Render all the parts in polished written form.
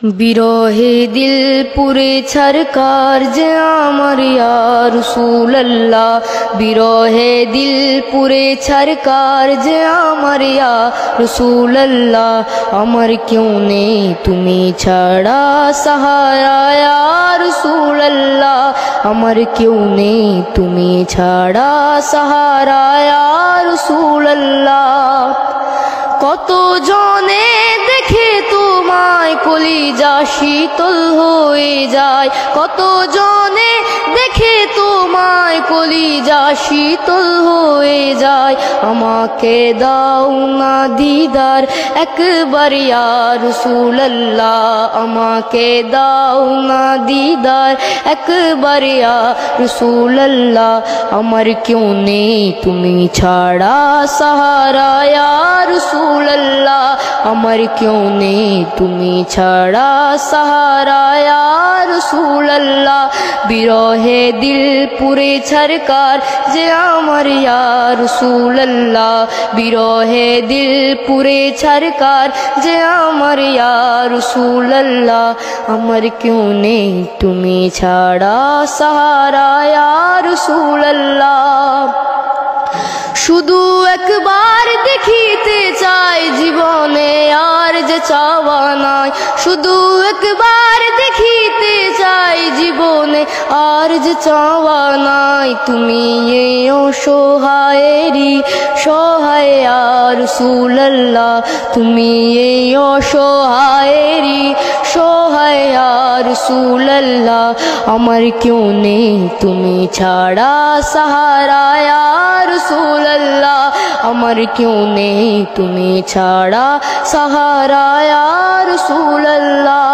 বিরহে দিল পুরে ছরকার যে আমার ইয়া রাসূলুল্লাহ, বিরহে দিল পুরে ছরকার যে আমার ইয়া রাসূলুল্লাহ। আমার কেউ নেই তুমি ছাড়া সাহারা ইয়া রাসূলুল্লাহ, আমার কেউ নেই তুমি ছাড়া সাহারা ইয়া রাসূলুল্লাহ। কত জনে দেখে তোমায় কলিজা শীতল হয়ে যায়, কত জনে দেখে তোমায় কলিজা শীতল হয়ে যায়। আমাকে দাও না দিদার একবার ইয়া রাসূলুল্লাহ, আমাকে দাও না দিদার একবার ইয়া রাসূলুল্লাহ। আমার কেউ নেই তুমি ছাড়া সাহারা ইয়া রাসূলুল্লাহ, আমার কেউ নেই তুমি ছাড়া সাহারা ইয়া রাসূলুল্লাহ। বিরহে দিল পুরে ছরকার যে আমার ইয়া রাসূলুল্লাহ, বিরহে দিল পুরে ছরকার যে আমার ইয়া রাসূলুল্লাহ। আমার কেউ নেই তুমি ছাড়া সাহারা ইয়া রাসূলুল্লাহ। শুধু একবার দেখিতে চাই জীবনে আর যে চাওয়া নাই, শুধু একবার দেখিতে চাই জীবনে আর যে চাওয়া নাই। তুমি এই অসহায়েরই সহায় ইয়া রাসূলুল্লাহ, তুমি এই অসহায়েরই সহায় ইয়া রাসূলুল্লাহ। আমার কেউ নেই তুমি ছাড়া সাহারা ইয়া রাসূলুল্লাহ, আমার কেউ নেই তুমি ছাড়া সাহারা ইয়া রাসূলুল্লাহ।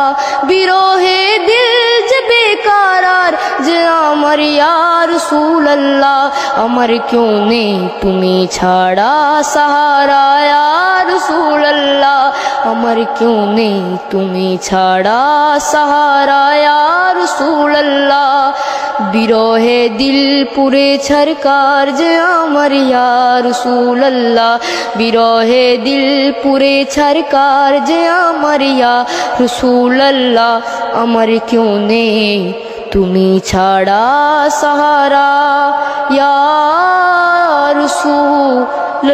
বিরহে দিল যে বেকারার যে আমার ইয়া রাসূলুল্লাহ, আমার কেউ নেই তুমি ছাড়া সাহারা ইয়া রাসূলুল্লাহ, আমার কেউ নেই তুমি ছাড়া সাহারা ইয়া রাসূলুল্লাহ। বিরহে দিল পুরে ছরকার যে আমার ইয়া রাসূলুল্লাহ, বিরহে দিল পুরে ছরকার যে আমার ইয়া রাসূলুল্লাহ। আমার কেউ নেই তুমি ছাড়া সাহারা ইয়া রাসূলুল্লাহ।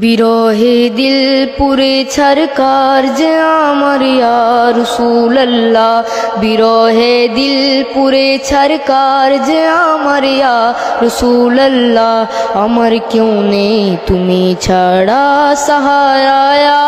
বিরহে দিল পুরে ছরকার যে আমার ইয়া রাসূলুল্লাহ, বিরহে দিল পুরে ছরকার যে আমার ইয়া রাসূলুল্লাহ। আমার কেউ নেই তুমি ছাড়া সাহারা ইয়া